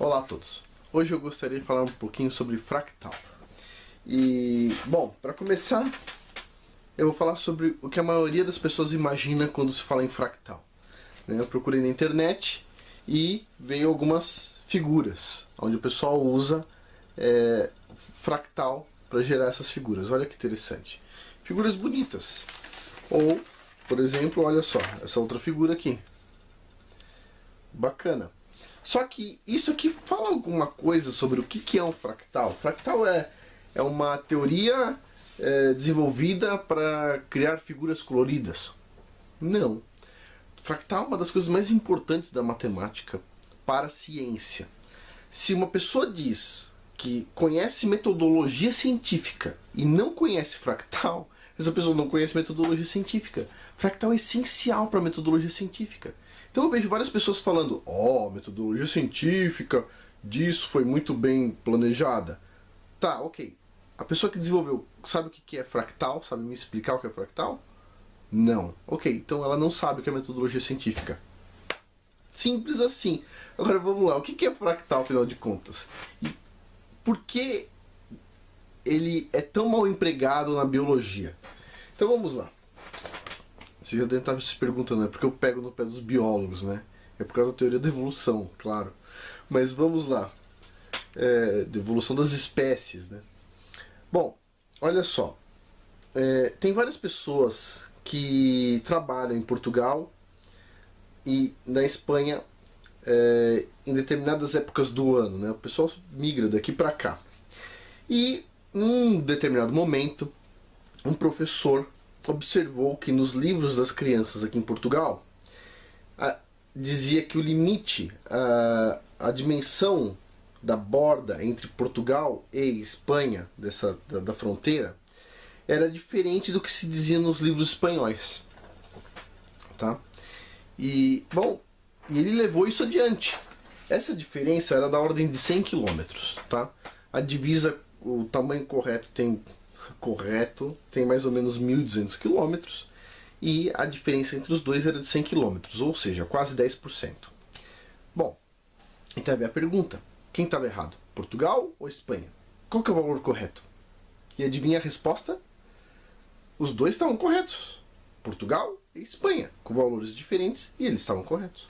Olá a todos. Hoje eu gostaria de falar um pouquinho sobre fractal. E, bom, para começar, eu vou falar sobre o que a maioria das pessoas imagina quando se fala em fractal. Eu procurei na internet e veio algumas figuras, onde o pessoal usa fractal para gerar essas figuras. Olha que interessante. Figuras bonitas. Ou, por exemplo, olha só, essa outra figura aqui. Bacana. Só que isso aqui fala alguma coisa sobre o que é um fractal? Fractal é uma teoria desenvolvida para criar figuras coloridas. Não. Fractal é uma das coisas mais importantes da matemática para a ciência. Se uma pessoa diz que conhece metodologia científica e não conhece fractal, essa pessoa não conhece metodologia científica. Fractal é essencial para a metodologia científica. Então eu vejo várias pessoas falando, metodologia científica disso foi muito bem planejada. Tá, ok. A pessoa que desenvolveu sabe o que é fractal? Sabe me explicar o que é fractal? Não. Ok, então ela não sabe o que é metodologia científica. Simples assim. Agora vamos lá, o que é fractal afinal de contas? E por que ele é tão mal empregado na biologia? Então vamos lá. Você já deve estar se perguntando, é porque eu pego no pé dos biólogos, né? É por causa da teoria da evolução, claro. Mas vamos lá. Da evolução das espécies, né? Bom, olha só. Tem várias pessoas que trabalham em Portugal e na Espanha em determinadas épocas do ano, né? O pessoal migra daqui para cá. E num determinado momento, um professor observou que nos livros das crianças aqui em Portugal dizia que o limite, a dimensão da borda entre Portugal e Espanha, da fronteira, era diferente do que se dizia nos livros espanhóis. Tá? E, bom, ele levou isso adiante. Essa diferença era da ordem de 100 km. Tá? A divisa, o tamanho correto tem mais ou menos 1.200 km e a diferença entre os dois era de 100 km, ou seja, quase 10%. Bom, então é a pergunta, quem estava errado? Portugal ou Espanha? Qual que é o valor correto? E adivinha a resposta? Os dois estavam corretos. Portugal e Espanha, com valores diferentes, e eles estavam corretos.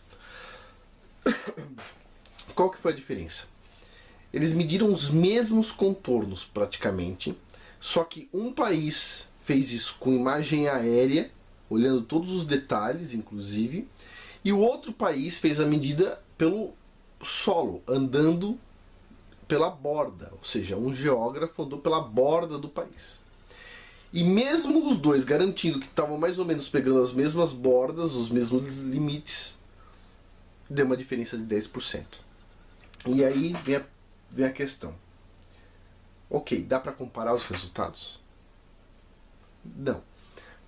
Qual que foi a diferença? Eles mediram os mesmos contornos praticamente, só que um país fez isso com imagem aérea, olhando todos os detalhes, inclusive, e o outro país fez a medida pelo solo, andando pela borda, ou seja, um geógrafo andou pela borda do país. E mesmo os dois garantindo que estavam mais ou menos pegando as mesmas bordas, os mesmos limites, deu uma diferença de 10%. E aí vem a questão. Ok, dá para comparar os resultados?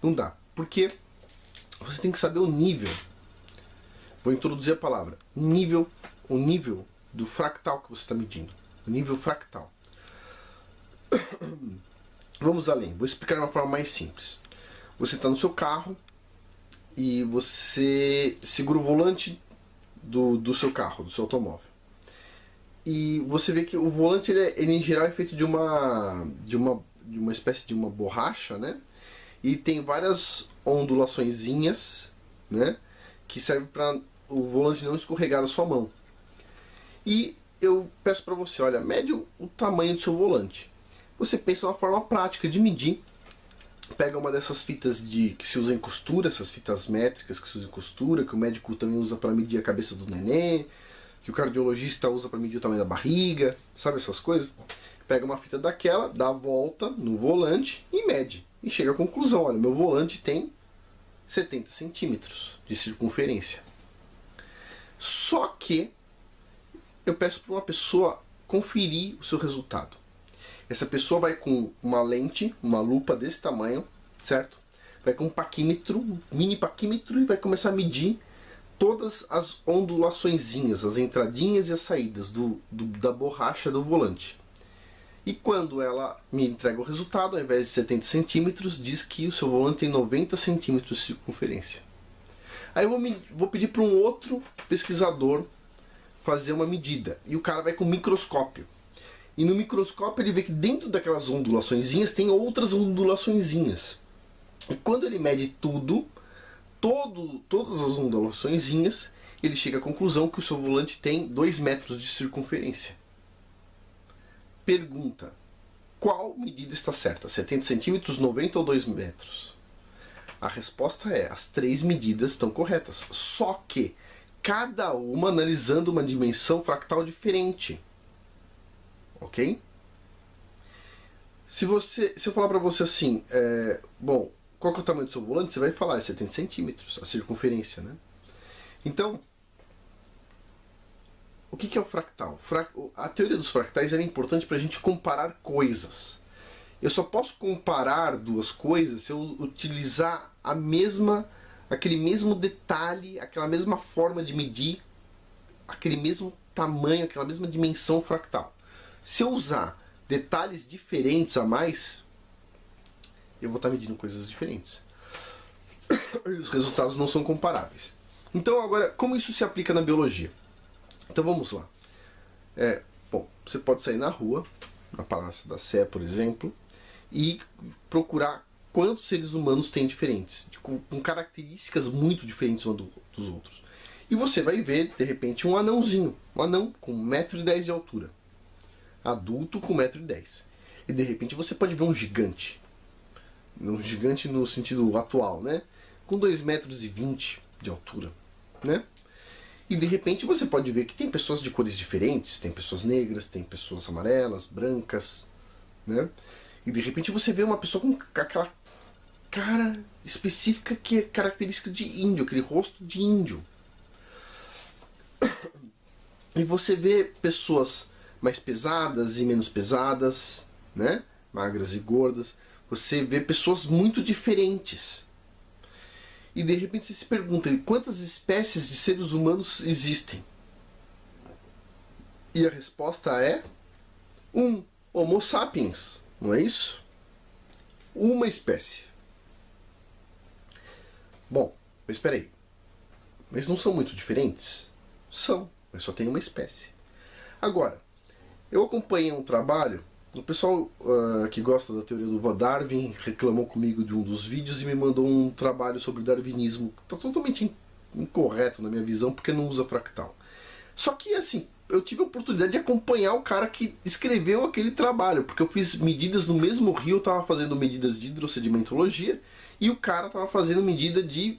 Não dá. Porque você tem que saber o nível. Vou introduzir a palavra. O nível do fractal que você está medindo. O nível fractal. Vamos além. Vou explicar de uma forma mais simples. Você está no seu carro e você segura o volante do seu carro, do seu automóvel. E você vê que o volante ele em geral é feito de uma espécie de uma borracha, né? E tem várias ondulaçõezinhas, né? Que servem para o volante não escorregar da sua mão. E eu peço para você, olha, mede o tamanho do seu volante. Você pensa uma forma prática de medir. Pega uma dessas fitas que se usa em costura, essas fitas métricas que se usa em costura, que o médico também usa para medir a cabeça do neném, que o cardiologista usa para medir o tamanho da barriga, sabe essas coisas? Pega uma fita daquela, dá a volta no volante e mede. E chega à conclusão, olha, meu volante tem 70 centímetros de circunferência. Só que eu peço para uma pessoa conferir o seu resultado. Essa pessoa vai com uma lente, uma lupa desse tamanho, certo? Vai com um paquímetro, um mini paquímetro, e vai começar a medir todas as ondulaçõezinhas, as entradinhas e as saídas da borracha do volante. E quando ela me entrega o resultado, ao invés de 70 centímetros, diz que o seu volante tem 90 centímetros de circunferência. Aí eu vou pedir para um outro pesquisador fazer uma medida. E o cara vai com microscópio. E no microscópio ele vê que dentro daquelas ondulaçõezinhas tem outras ondulaçõezinhas. E quando ele mede tudo, todas as ondulaçõezinhas, ele chega à conclusão que o seu volante tem 2 metros de circunferência. Pergunta: qual medida está certa? 70 centímetros, 90 ou 2 metros? A resposta é: as 3 medidas estão corretas. Só que cada uma analisando uma dimensão fractal diferente. Ok? Se eu falar para você assim, bom, qual que é o tamanho do seu volante? Você vai falar, é 70 centímetros, a circunferência, né? Então, o que é o fractal? A teoria dos fractais é importante para a gente comparar coisas. Eu só posso comparar duas coisas se eu utilizar aquele mesmo detalhe, aquela mesma forma de medir, aquele mesmo tamanho, aquela mesma dimensão fractal. Se eu usar detalhes diferentes a mais, eu vou estar medindo coisas diferentes. E os resultados não são comparáveis. Então agora, como isso se aplica na biologia? Então vamos lá. Bom, você pode sair na rua, na Praça da Sé, por exemplo, e procurar quantos seres humanos tem diferentes, com características muito diferentes uns dos outros. E você vai ver, de repente, um anãozinho, um anão com 1,10 m de altura, adulto com 1,10 m. E de repente você pode ver um gigante no sentido atual, né? Com 2,20 m de altura, né? E de repente você pode ver que tem pessoas de cores diferentes, tem pessoas negras, tem pessoas amarelas, brancas, né? E de repente você vê uma pessoa com aquela cara específica que é característica de índio, aquele rosto de índio. E você vê pessoas mais pesadas e menos pesadas, né? Magras e gordas. Você vê pessoas muito diferentes. E de repente você se pergunta, quantas espécies de seres humanos existem? E a resposta é Homo sapiens, não é isso? Uma espécie. Bom, mas espera aí. Mas não são muito diferentes? São, mas só tem uma espécie. Agora, eu acompanhei um trabalho. O pessoal que gosta da teoria do Darwin reclamou comigo de um dos vídeos e me mandou um trabalho sobre o darwinismo. Está totalmente incorreto na minha visão, porque não usa fractal. Só que assim, eu tive a oportunidade de acompanhar o cara que escreveu aquele trabalho, porque eu fiz medidas no mesmo rio, eu estava fazendo medidas de hidrossedimentologia, e o cara estava fazendo medida de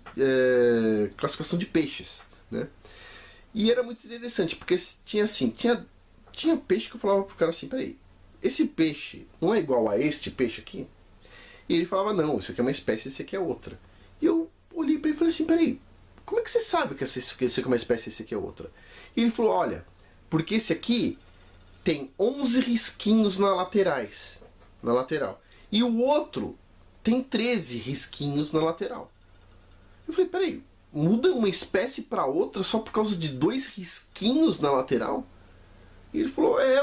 classificação de peixes, né? E era muito interessante, porque tinha peixe que eu falava pro cara assim, peraí, esse peixe não é igual a este peixe aqui? E ele falava, não, isso aqui é uma espécie, esse aqui é outra. E eu olhei para ele e falei assim, peraí, como é que você sabe que esse aqui é uma espécie e esse aqui é outra? E ele falou, olha, porque esse aqui tem 11 risquinhos na lateral. E o outro tem 13 risquinhos na lateral. Eu falei, peraí, muda uma espécie para outra só por causa de 2 risquinhos na lateral? E ele falou, é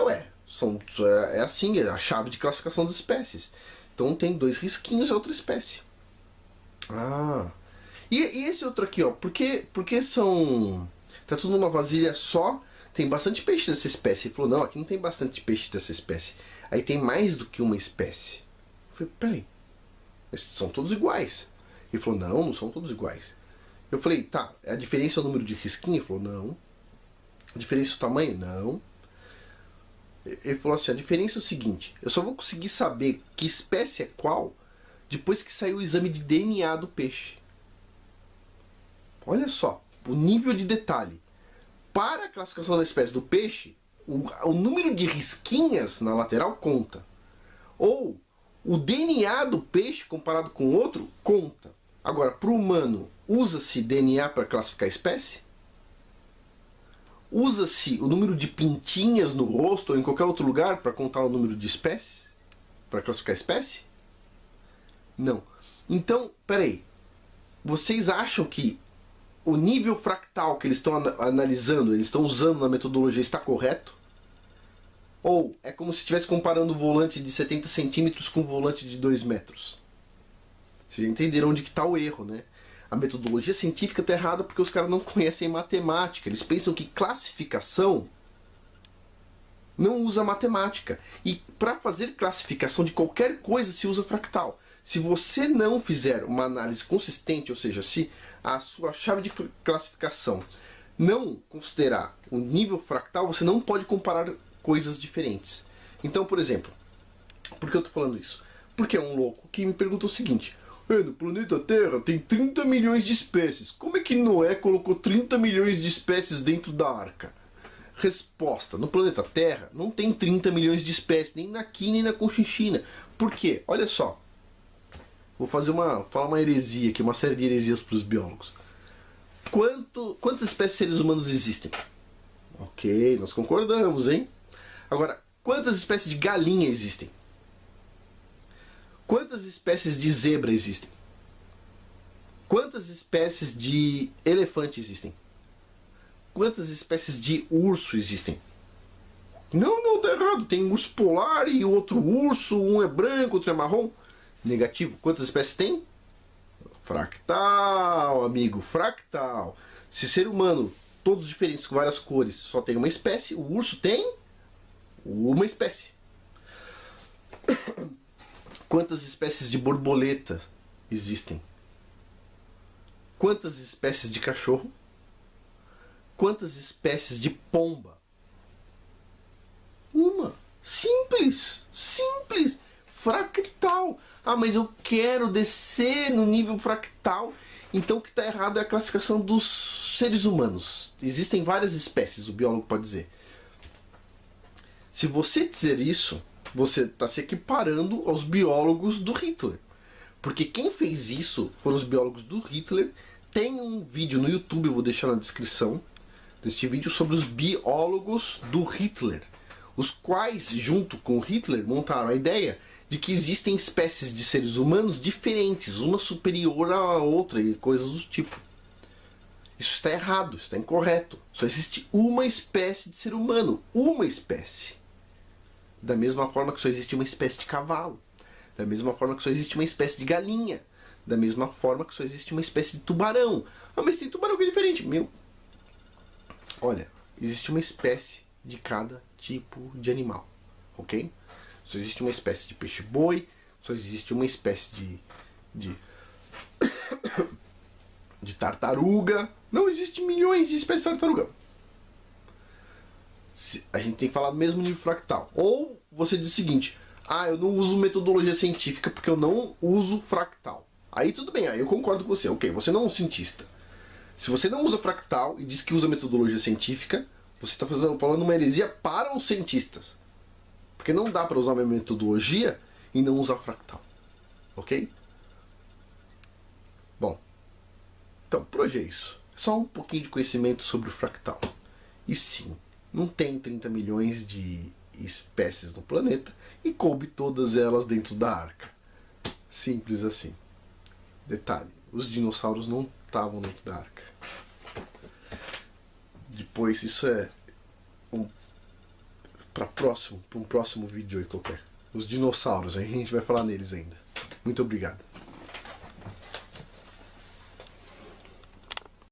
assim, é a chave de classificação das espécies. Então tem 2 risquinhos, é outra espécie. E esse outro aqui, ó, porque são... Tá tudo numa vasilha só, tem bastante peixe dessa espécie. Ele falou, não, aqui não tem bastante peixe dessa espécie. Aí tem mais do que uma espécie. Eu falei, peraí, mas são todos iguais. Ele falou, não são todos iguais. Eu falei, tá, a diferença é o número de risquinho? Ele falou, não. A diferença é o tamanho? Não. Ele falou assim, a diferença é o seguinte, eu só vou conseguir saber que espécie é qual depois que sair o exame de DNA do peixe. Olha só, o nível de detalhe. Para a classificação da espécie do peixe, o número de risquinhas na lateral conta. Ou o DNA do peixe comparado com o outro conta. Agora, para o humano, usa-se DNA para classificar a espécie? Usa-se o número de pintinhas no rosto ou em qualquer outro lugar para contar o número de espécies? Para classificar a espécie? Não. Então, peraí. Vocês acham que o nível fractal que eles estão analisando, eles estão usando na metodologia, está correto? Ou é como se estivesse comparando um volante de 70 centímetros com um volante de 2 metros? Vocês já entenderam onde está o erro, né? A metodologia científica está errada porque os caras não conhecem matemática. Eles pensam que classificação não usa matemática. E para fazer classificação de qualquer coisa se usa fractal. Se você não fizer uma análise consistente, ou seja, se a sua chave de classificação não considerar o nível fractal, você não pode comparar coisas diferentes. Então, por exemplo, por que eu estou falando isso? Porque é um louco que me perguntou o seguinte: no planeta Terra tem 30 milhões de espécies. Como é que Noé colocou 30 milhões de espécies dentro da arca? Resposta: no planeta Terra não tem 30 milhões de espécies, nem aqui nem na Conchinchina. Por quê? Olha só. Vou falar uma heresia aqui, uma série de heresias para os biólogos. Quantas espécies de seres humanos existem? Ok, nós concordamos, hein? Agora, quantas espécies de galinha existem? Quantas espécies de zebra existem? Quantas espécies de elefante existem? Quantas espécies de urso existem? Não, tá errado. Tem um urso polar e outro urso, um é branco, outro é marrom. Negativo. Quantas espécies tem? Fractal, amigo, fractal. Se ser humano, todos diferentes, com várias cores, só tem uma espécie, o urso tem uma espécie. Quantas espécies de borboleta existem? Quantas espécies de cachorro? Quantas espécies de pomba? Uma. Simples. Simples. Fractal. Ah, mas eu quero descer no nível fractal. Então o que está errado é a classificação dos seres humanos. Existem várias espécies, o biólogo pode dizer. Se você dizer isso, você está se equiparando aos biólogos do Hitler. Porque quem fez isso foram os biólogos do Hitler. Tem um vídeo no YouTube, eu vou deixar na descrição deste vídeo, sobre os biólogos do Hitler. Os quais, junto com Hitler, montaram a ideia de que existem espécies de seres humanos diferentes, uma superior à outra e coisas do tipo. Isso está errado, está incorreto. Só existe uma espécie de ser humano, uma espécie. Da mesma forma que só existe uma espécie de cavalo, da mesma forma que só existe uma espécie de galinha, da mesma forma que só existe uma espécie de tubarão. Ah, mas tem tubarão que é diferente. Meu, olha, existe uma espécie de cada tipo de animal, ok? Só existe uma espécie de peixe-boi, só existe uma espécie de tartaruga. Não existe milhões de espécies de tartaruga. A gente tem que falar do mesmo nível fractal. Ou você diz o seguinte: ah, eu não uso metodologia científica porque eu não uso fractal. Aí tudo bem, aí eu concordo com você. Ok, você não é um cientista. Se você não usa fractal e diz que usa metodologia científica, você está falando uma heresia para os cientistas. Porque não dá para usar uma metodologia e não usar fractal. Ok? Bom, então por hoje é isso. Só um pouquinho de conhecimento sobre o fractal. E sim, não tem 30 milhões de espécies no planeta e coube todas elas dentro da arca. Simples assim. Detalhe, os dinossauros não estavam dentro da arca. Depois isso é para um próximo vídeo aí qualquer. Os dinossauros, a gente vai falar neles ainda. Muito obrigado.